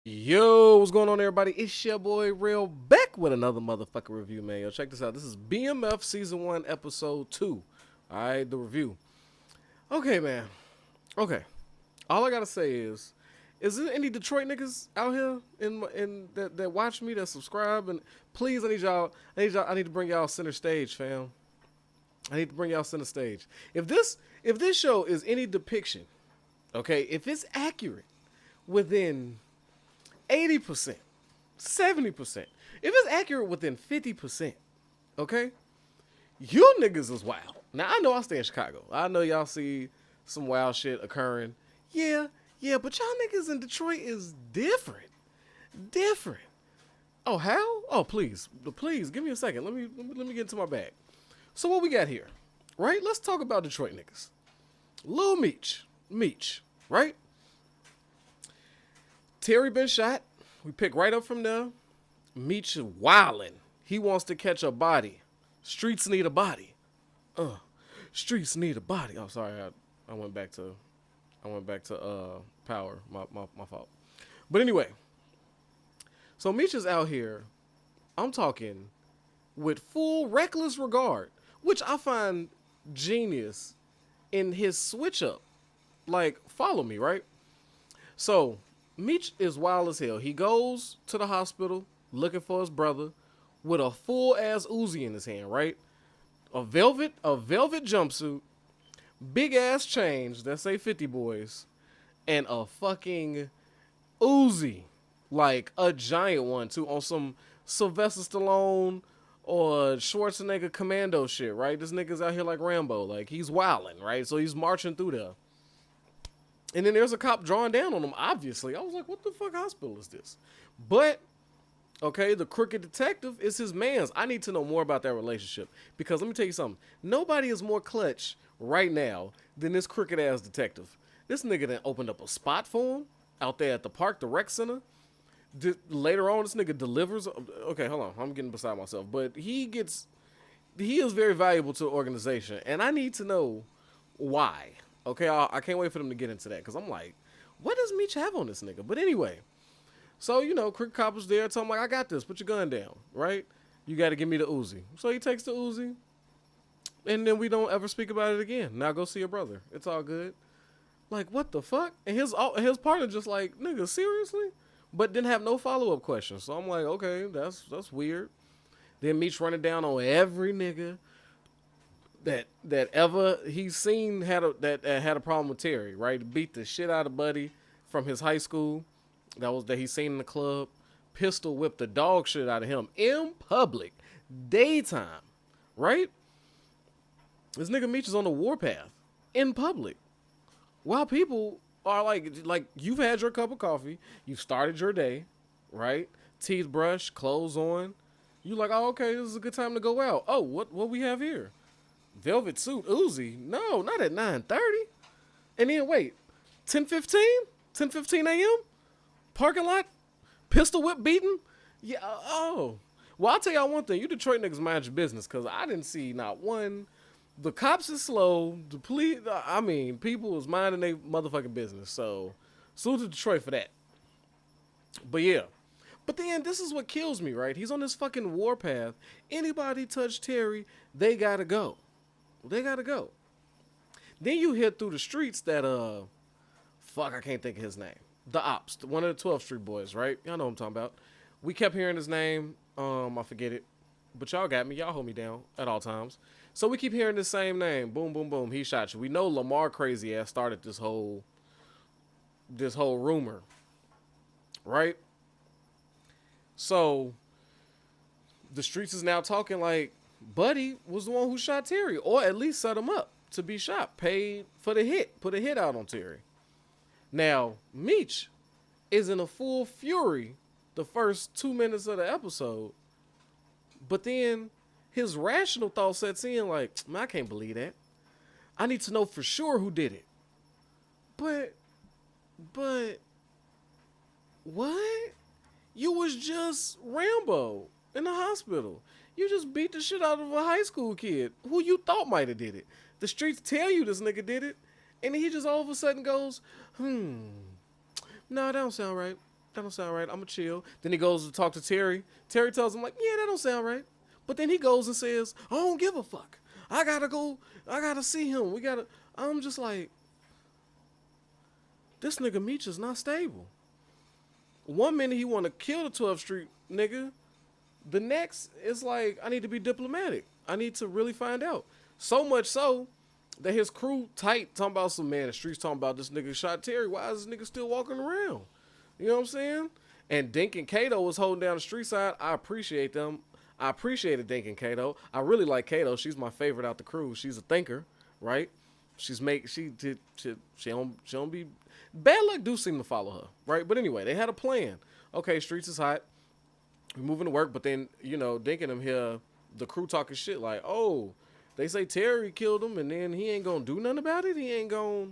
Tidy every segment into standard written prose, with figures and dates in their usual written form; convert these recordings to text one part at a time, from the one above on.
Yo, what's going on, everybody? It's your boy Real back with another motherfucking review, man. Yo, check this out. This is BMF Season 1, Episode 2. Alright, the review. Okay, man. Okay. All I gotta say is there any Detroit niggas out here in that watch me, that subscribe, and please, I need to bring y'all center stage, fam. I need to bring y'all center stage. If this show is any depiction, okay, if it's accurate within 80%, 70%. If it's accurate within 50%, okay? You niggas is wild. Now, I know I stay in Chicago. I know y'all see some wild shit occurring. Yeah, but y'all niggas in Detroit is different. Different. Oh, how? Oh, please, give me a second. Let me get into my bag. So what we got here, right? Let's talk about Detroit niggas. Lil Meech, right? Terry been shot. We pick right up from there. Meech wildin'. He wants to catch a body. Streets need a body. Streets need a body. Oh, sorry. I went back to Power. My fault. But anyway, so Meech is out here. I'm talking with full reckless regard, which I find genius in his switch up. Like, follow me, right? So Meech is wild as hell. He goes to the hospital looking for his brother with a full ass Uzi in his hand, right? A velvet jumpsuit, big ass chains that say 50 boys, and a fucking Uzi, like a giant one too, on some Sylvester Stallone or Schwarzenegger commando shit, right? This nigga's out here like Rambo, like he's wilding, right? So he's marching through there. And then there's a cop drawing down on him, obviously. I was like, what the fuck hospital is this? But, okay, the crooked detective is his man's. I need to know more about that relationship. Because let me tell you something. Nobody is more clutch right now than this crooked ass detective. This nigga done opened up a spot for him out there at the park, the rec center. Later on, this nigga delivers. Okay, hold on. I'm getting beside myself. But he is very valuable to the organization. And I need to know why. Okay, I can't wait for them to get into that because I'm like, what does Meech have on this nigga? But anyway, so, Crick Cop was there. Told him, like, I got this. Put your gun down, right? You got to give me the Uzi. So he takes the Uzi, and then we don't ever speak about it again. Now go see your brother. It's all good. Like, what the fuck? And his partner just like, nigga, seriously? But didn't have no follow-up questions. So I'm like, okay, that's weird. Then Meech running down on every nigga that ever he's seen had a problem with Terry, right? Beat the shit out of Buddy from his high school. That he's seen in the club. Pistol whipped the dog shit out of him in public, daytime, right? This nigga Meech is on the warpath in public, while people are like you've had your cup of coffee, you've started your day, right? Teeth brushed, clothes on. You like, oh, okay, this is a good time to go out. Oh, what we have here? Velvet suit, Uzi. No, not at 9:30. And then wait, 10:15 a.m. Parking lot, pistol whip beating. Yeah. Oh. Well, I'll tell y'all one thing. You Detroit niggas mind your business, cause I didn't see not one. The cops is slow. The police. I mean, people was minding their motherfucking business. So, salute to Detroit for that. But yeah. But then this is what kills me, right? He's on this fucking warpath. Anybody touch Terry, they gotta go. They gotta go. Then you head through the streets that fuck, I can't think of his name. The Ops, one of the 12th Street boys, right? Y'all know what I'm talking about. We kept hearing his name. I forget it. But y'all got me. Y'all hold me down at all times. So we keep hearing the same name. Boom, boom, boom. He shot you. We know Lamar crazy ass started this whole rumor. Right? So the streets is now talking like Buddy was the one who shot Terry, or at least set him up to be shot, paid for the hit, put a hit out on Terry. Now, Meech is in a full fury the first 2 minutes of the episode, but then his rational thought sets in like, man, I can't believe that. I need to know for sure who did it. But, what? You was just Rambo in the hospital. You just beat the shit out of a high school kid who you thought might have did it. The streets tell you this nigga did it, and he just all of a sudden goes, no, that don't sound right. That don't sound right. I'ma chill. Then he goes to talk to Terry. Terry tells him like, yeah, that don't sound right. But then he goes and says, I don't give a fuck. I gotta go. I gotta see him. We gotta. I'm just like, this nigga Meech is not stable. One minute he want to kill the 12th Street nigga. The next is like, I need to be diplomatic. I need to really find out. So much so that his crew tight talking about some man. The streets talking about this nigga shot Terry. Why is this nigga still walking around? You know what I'm saying? And Dink and Kato was holding down the street side. I appreciate them. I appreciated Dink and Kato. I really like Kato. She's my favorite out the crew. She's a thinker, right? She don't be bad luck do seem to follow her, right? But anyway, they had a plan. Okay, streets is hot. We're moving to work, but then, you know, Dink and them here, the crew talking shit like, oh, they say Terry killed him and then he ain't gonna do nothing about it. He ain't gonna,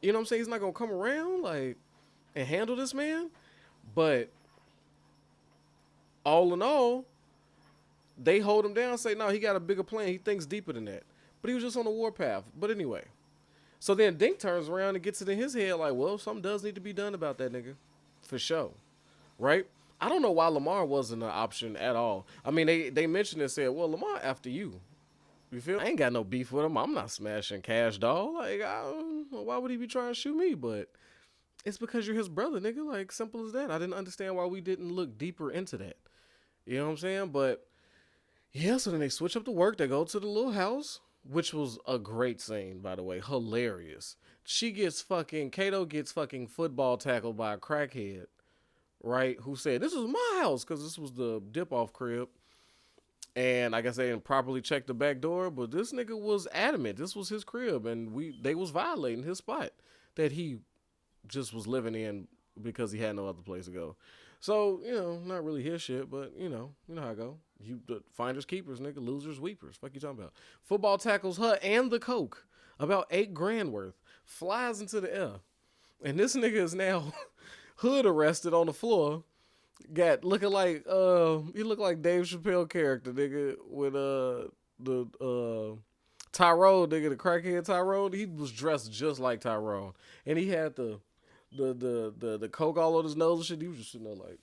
you know what I'm saying? He's not gonna come around like and handle this man. But all in all, they hold him down and say, no, he got a bigger plan. He thinks deeper than that. But he was just on the warpath. But anyway. So then Dink turns around and gets it in his head like, well, something does need to be done about that nigga. For sure. Right? I don't know why Lamar wasn't an option at all. I mean, they mentioned it and said, well, Lamar after you. You feel? I ain't got no beef with him. I'm not smashing Cash Doll. Like, why would he be trying to shoot me? But it's because you're his brother, nigga. Like, simple as that. I didn't understand why we didn't look deeper into that. You know what I'm saying? But, yeah, so then they switch up to work. They go to the little house, which was a great scene, by the way. Hilarious. Kato gets fucking football tackled by a crackhead, right? Who said, this is my house, because this was the dip-off crib. And I guess they didn't properly check the back door, but this nigga was adamant. This was his crib, and they was violating his spot that he just was living in because he had no other place to go. So, you know, not really his shit, but, you know how I go. You finders keepers, nigga, losers weepers. Fuck you talking about? Football tackles her and the coke, about $8,000 worth, flies into the air. And this nigga is now hood arrested on the floor. Looking like he looked like Dave Chappelle character, nigga, with the Tyrone, nigga, the crackhead Tyrone. He was dressed just like Tyrone. And he had the coke all on his nose and shit. He was just sitting there like,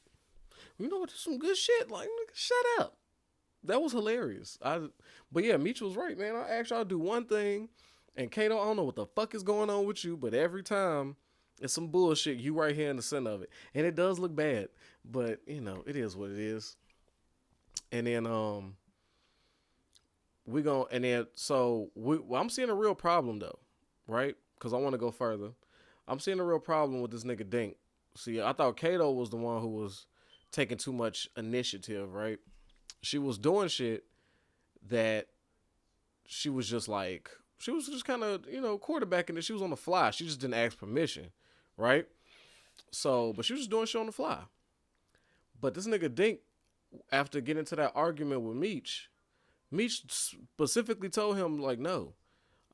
you know what, this is some good shit. Like, nigga, shut up. That was hilarious. But yeah, Meech was right, man. I asked y'all to do one thing, and Kato, I don't know what the fuck is going on with you, but every time it's some bullshit. You right here in the center of it. And it does look bad. But, you know, it is what it is. And then I'm seeing a real problem though, right? Because I want to go further. I'm seeing a real problem with this nigga Dink. See, I thought Kato was the one who was taking too much initiative, right? She was doing shit that she was just kind of, you know, quarterbacking it. She was on the fly. She just didn't ask permission, right? So, but she was just doing shit on the fly. But this nigga Dink, after getting into that argument with Meech specifically told him, like, no,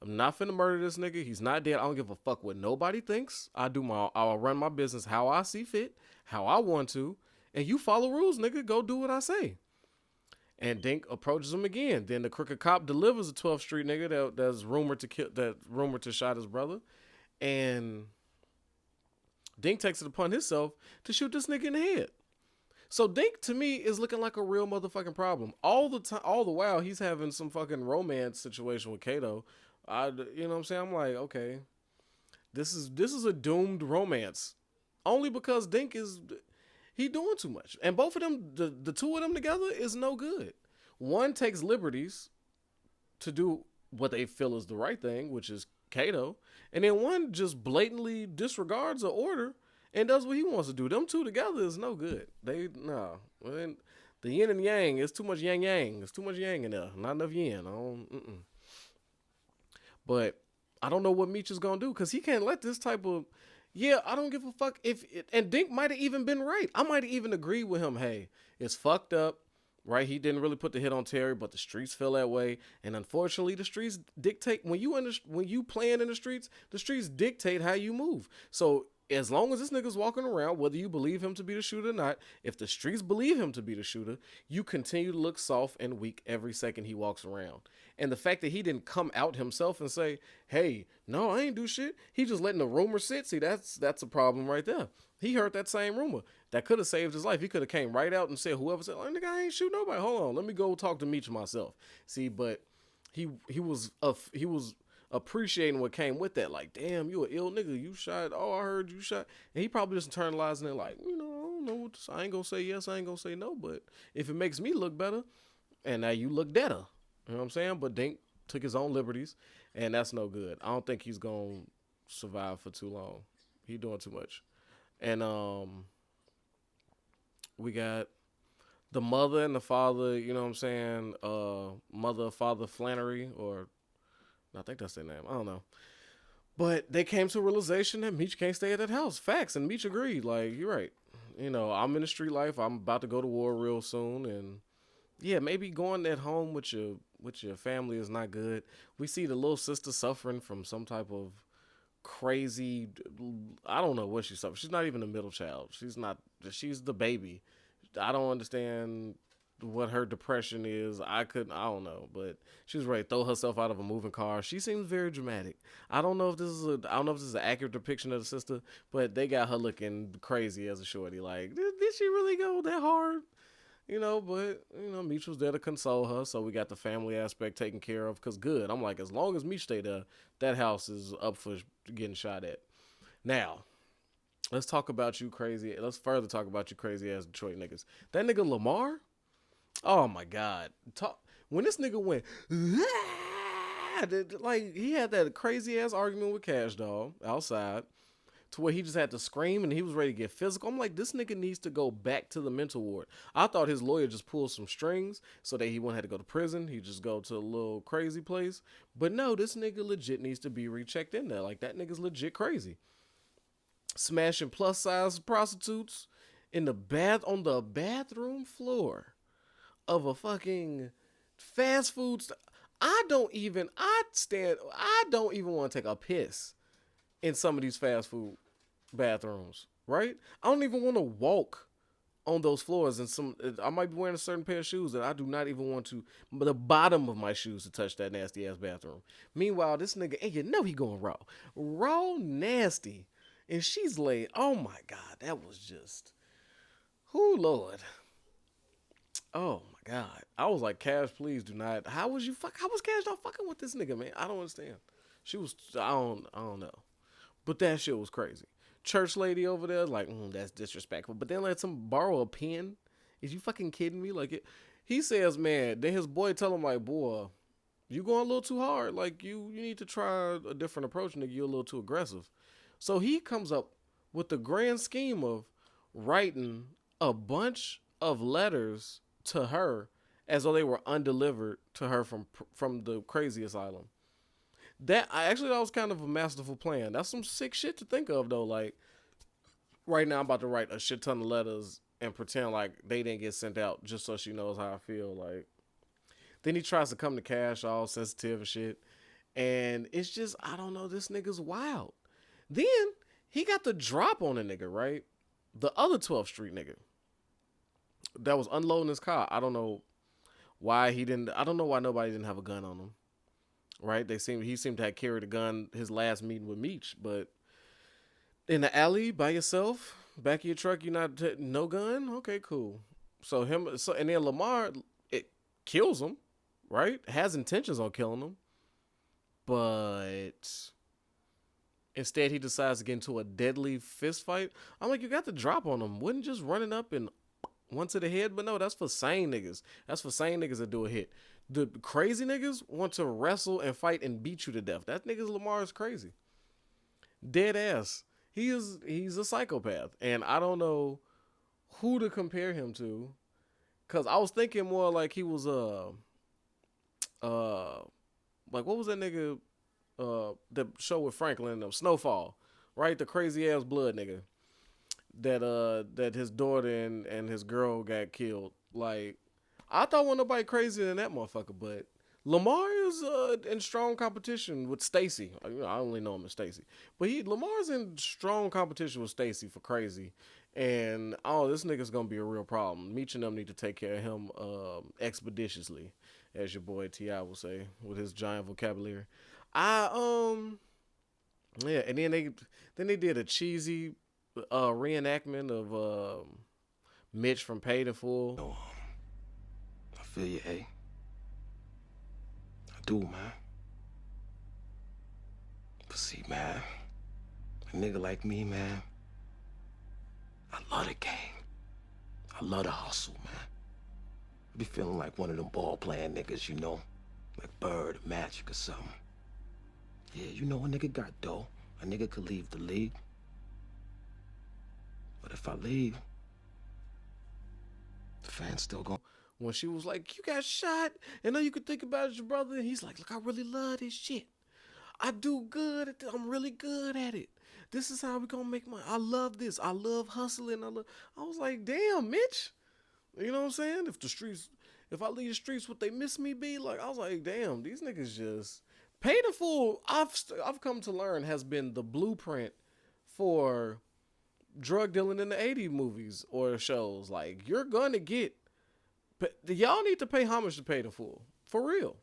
I'm not finna murder this nigga. He's not dead. I don't give a fuck what nobody thinks. I'll run my business how I see fit, how I want to, and you follow rules, nigga. Go do what I say. And Dink approaches him again. Then the crooked cop delivers a 12th Street nigga that's rumored to shot his brother. And Dink takes it upon himself to shoot this nigga in the head. So Dink, to me, is looking like a real motherfucking problem. All the while, he's having some fucking romance situation with Kato. You know what I'm saying? I'm like, okay, this is a doomed romance. Only because Dink he doing too much. And both of them, the two of them together is no good. One takes liberties to do what they feel is the right thing, which is Kato. And then one just blatantly disregards an order and does what he wants to do. Them two together is no good. The yin and yang, it's too much yang. There's too much yang in there. Not enough yin. But I don't know what Meech is going to do because he can't let this type of, I don't give a fuck and Dink might have even been right. I might have even agreed with him. Hey, it's fucked up, right? He didn't really put the hit on Terry, but the streets feel that way. And unfortunately, the streets dictate when you playing in the streets dictate how you move. So as long as this nigga's walking around, whether you believe him to be the shooter or not, if the streets believe him to be the shooter, you continue to look soft and weak every second he walks around. And the fact that he didn't come out himself and say, "Hey, no, I ain't do shit," he just letting the rumor sit. See, that's a problem right there. He heard that same rumor that could have saved his life. He could have came right out and said, "Whoever said, oh, nigga, I ain't shoot nobody. Hold on, let me go talk to Meech myself." See, but he was appreciating what came with that. Like, damn, you an ill nigga. You shot. Oh, I heard you shot. And he probably just internalizing it like, I don't know. I ain't gonna say yes. I ain't gonna say no. But if it makes me look better, and now you look better, you know what I'm saying? But Dink took his own liberties, and that's no good. I don't think he's gonna survive for too long. He doing too much. And we got the mother and the father. You know what I'm saying? Mother, father, Flannery, or I think that's their name. I don't know. But they came to a realization that Meech can't stay at that house. Facts. And Meech agreed. Like, you're right. I'm in the street life. I'm about to go to war real soon. And yeah, maybe going at home with your family is not good. We see the little sister suffering from some type of crazy, I don't know what she's suffering. She's not even a middle child. She's the baby. I don't understand what her depression is. I don't know, but she was ready to throw herself out of a moving car. She seems very dramatic. I don't know if this is an accurate depiction of the sister, but they got her looking crazy as a shorty. Like, did she really go that hard? But Meech was there to console her, so we got the family aspect taken care of. Cause good, I'm like, as long as Meech stay there, that house is up for getting shot at. Now, let's talk about you crazy. Let's further talk about you crazy ass Detroit niggas. That nigga Lamar. Oh my God! When this nigga went, like he had that crazy ass argument with Cash Doll outside, to where he just had to scream and he was ready to get physical. I'm like, this nigga needs to go back to the mental ward. I thought his lawyer just pulled some strings so that he wouldn't have to go to prison. He just go to a little crazy place. But no, this nigga legit needs to be rechecked in there. Like, that nigga's legit crazy. Smashing plus size prostitutes in the on the bathroom floor of a fucking fast food. I don't even want to take a piss in some of these fast food bathrooms, right? I don't even want to walk on those floors, and I might be wearing a certain pair of shoes that I do not even want to, the bottom of my shoes, to touch that nasty ass bathroom. Meanwhile, this nigga, and he going raw nasty, and she's laid. Oh my God, that was just, who Lord. Oh my God. I was like, Cash, please do not. How was Cash not fucking with this nigga, man? I don't understand. She was, I don't know. But that shit was crazy. Church lady over there, like, that's disrespectful. But then let some borrow a pen. Is you fucking kidding me? Like, he says, man, then his boy tell him, like, boy, you going a little too hard. Like, you need to try a different approach, nigga. You're a little too aggressive. So he comes up with the grand scheme of writing a bunch of letters to her as though they were undelivered to her from the crazy asylum. That was kind of a masterful plan. That's some sick shit to think of, though. Like, right now I'm about to write a shit ton of letters and pretend like they didn't get sent out just so she knows how I feel. Like, then he tries to come to Cash all sensitive and shit, and it's just, I don't know, this nigga's wild. Then he got the drop on a nigga, right? The other 12th Street nigga that was unloading his car. I don't know why nobody didn't have a gun on him. Right? He seemed to have carried a gun his last meeting with Meech, but in the alley by yourself, back of your truck, you not no gun? Okay, cool. And then Lamar, it kills him, right? Has intentions on killing him, but instead he decides to get into a deadly fist fight. I'm like, you got the drop on him. Wouldn't just running up and one to the head? But no, that's for sane niggas. That's for sane niggas that do a hit. The crazy niggas want to wrestle and fight and beat you to death. That nigga's Lamar is crazy. Dead ass. He's a psychopath. And I don't know who to compare him to. Cause I was thinking more like he was like what was that nigga the show with Franklin, Snowfall, right? The crazy ass blood nigga. That his daughter and his girl got killed. Like, I thought wasn't nobody crazier than that motherfucker, but Lamar is in strong competition with Stacy. I only know him as Stacy, but Lamar's in strong competition with Stacy for crazy. And this nigga's gonna be a real problem. Meech and them need to take care of him expeditiously, as your boy Ti will say with his giant vocabulary. I Yeah, and then they did a cheesy reenactment of Mitch from Paid in Full. No, I feel you, A. I do, man. But see, man, a nigga like me, man, I love the game. I love the hustle, man. I be feeling like one of them ball playing niggas, you know? Like Bird or Magic or something. Yeah, you know a nigga got dough. A nigga could leave the league. But if I leave, the fans still gon' When she was like, "You got shot, and all you could think about is your brother," and he's like, "Look, I really love this shit. I do good at this. I'm really good at it. This is how we gonna make money. I love this. I love hustling. I was like, damn, Mitch. You know what I'm saying? If I leave the streets, what they miss me be like? I was like, damn, these niggas just Paid in Full. I've come to learn has been the blueprint for drug dealing in the '80s movies or shows. Like you're gonna get, but y'all need to pay homage to Paid in Full for real.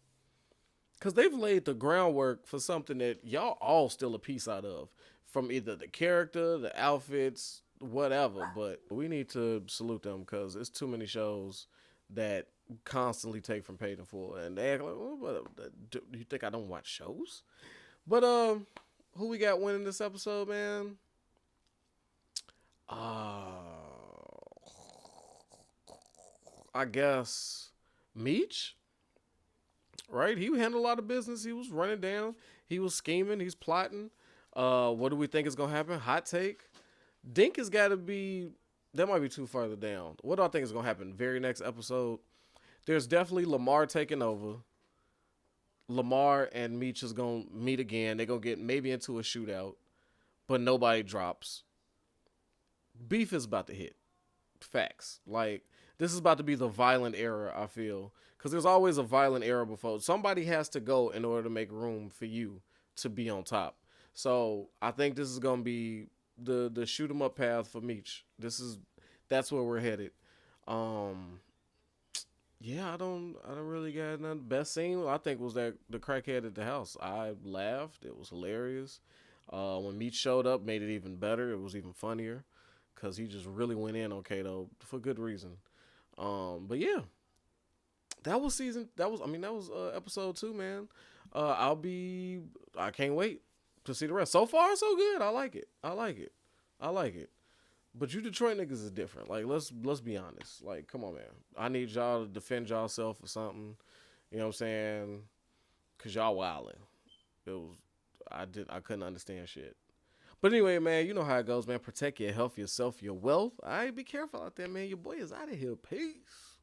Because they've laid the groundwork for something that y'all all still a piece out of. From either the character, the outfits, whatever. But we need to salute them because it's too many shows that constantly take from Paid in Full. And they act like, oh, do you think I don't watch shows? But who we got winning this episode, man? I guess Meech, right? He handled a lot of business. He was running down. He was scheming. He's plotting. What do we think is gonna happen? Hot take. Dink has got to be. That might be too farther down. What do I think is gonna happen? Very next episode. There's definitely Lamar taking over. Lamar and Meech is gonna meet again. They're gonna get maybe into a shootout, but nobody drops. Beef is about to hit. Facts. Like this is about to be the violent era. I feel because there's always a violent era before. Somebody has to go in order to make room for you to be on top. So I think this is gonna be the shoot 'em up path for Meech. That's where we're headed. Um, yeah, I don't really got none. Best scene I think was that the crackhead at the house. I laughed. It was hilarious. When Meech showed up, made it even better. It was even funnier because he just really went in on Kato for good reason. But yeah, that was season. That was episode 2, man. I can't wait to see the rest. So far, so good. I like it. I like it. I like it. But you Detroit niggas is different. Like let's be honest. Like come on, man. I need y'all to defend yourself or something. You know what I'm saying? Cause y'all wildin'. It was I couldn't understand shit. But anyway, man, you know how it goes, man. Protect your health, yourself, your wealth. All right, be careful out there, man. Your boy is out of here. Peace.